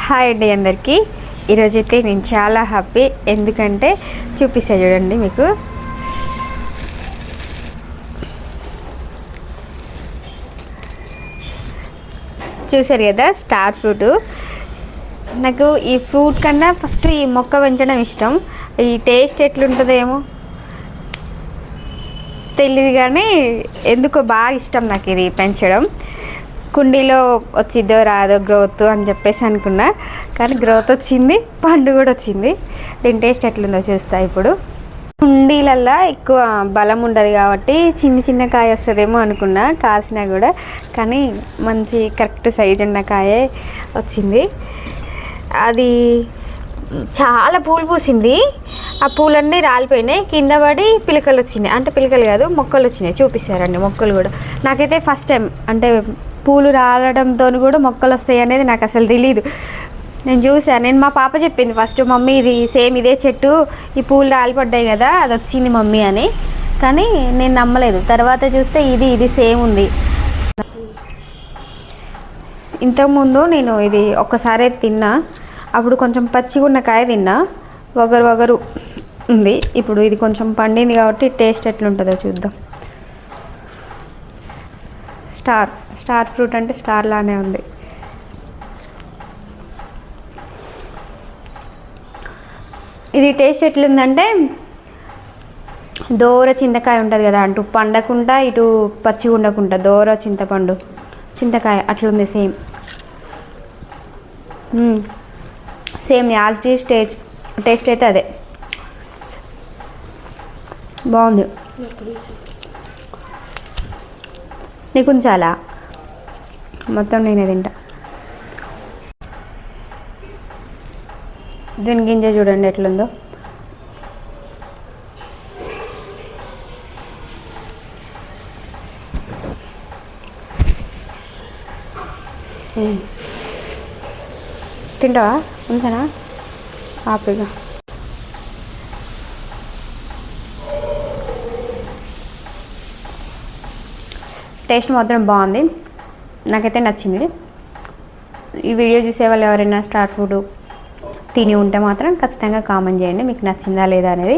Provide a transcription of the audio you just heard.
Hi అండి అందరికీ. ఈరోజైతే నేను చాలా హ్యాపీ, ఎందుకంటే చూపిస్తా చూడండి మీకు. చూసారు కదా స్టార్ ఫ్రూట్. నాకు ఈ ఫ్రూట్ కన్నా ఫస్ట్ ఈ మొక్క పెంచడం ఇష్టం. ఈ టేస్ట్ ఎట్లుంటుందేమో తెలియదు కానీ ఎందుకో బాగా ఇష్టం నాకు ఇది పెంచడం. కుండీలో వచ్చిద్దో రాదో గ్రోత్ అని చెప్పేసి అనుకున్నా, కానీ గ్రోత్ వచ్చింది, పండు కూడా వచ్చింది. దీని టేస్ట్ ఎట్లుందో చూస్తా ఇప్పుడు. కుండీలల్లో ఎక్కువ బలం ఉండదు కాబట్టి చిన్న కాయ వస్తుందేమో అనుకున్నా, కాసినా కూడా, కానీ మంచి కరెక్ట్ సైజు ఉన్న కాయే వచ్చింది. అది చాలా పూలు పూసింది. ఆ పూలన్నీ రాలిపోయినాయి, కింద పడి పిలకలు వచ్చినాయి. అంటే పిలకలు కాదు, మొక్కలు వచ్చినాయి. చూపిస్తారండి మొక్కలు కూడా. నాకైతే ఫస్ట్ టైం అంటే పూలు రాలడంతో కూడా మొక్కలు వస్తాయి అనేది నాకు అసలు తెలీదు. నేను చూసాను, మా పాప చెప్పింది ఫస్ట్, మమ్మీ ఇది సేమ్ ఇదే చెట్టు, ఈ పూలు రాలిపడ్డాయి కదా, అది వచ్చింది మమ్మీ అని. కానీ నేను నమ్మలేదు. తర్వాత చూస్తే ఇది సేమ్ ఉంది. ఇంతకుముందు నేను ఇది ఒక్కసారి తిన్నా, అప్పుడు కొంచెం పచ్చిగా ఉన్న కాయ తిన్నా, వగరు ఉంది. ఇప్పుడు ఇది కొంచెం పండింది కాబట్టి టేస్ట్ ఎట్లుంటుందో చూద్దాం. స్టార్ ఫ్రూట్ అంటే స్టార్ లానే ఉంది. ఇది టేస్ట్ ఎట్లుందంటే దోర చింతకాయ ఉంటుంది కదా, అటు పండకుండా ఇటు పచ్చిగా ఉండకుండా దోర చింతకాయ అట్లుంది. సేమ్ యాజ్ టేస్ట్ అయితే అదే బాగుంది. నీకు ఉంచాలా? మొత్తం నేనే తింటా. దీని గింజ చూడండి ఎట్లుందో. తింటావా? ఉంచనా? ఆపిగా. టేస్ట్ మాత్రం బాగుంది, నాకైతే నచ్చింది. ఈ వీడియో చూసే వాళ్ళు ఎవరైనా స్టార్ ఫుడ్ తిని ఉంటే మాత్రం ఖచ్చితంగా కామెంట్ చేయండి మీకు నచ్చిందా లేదా అనేది.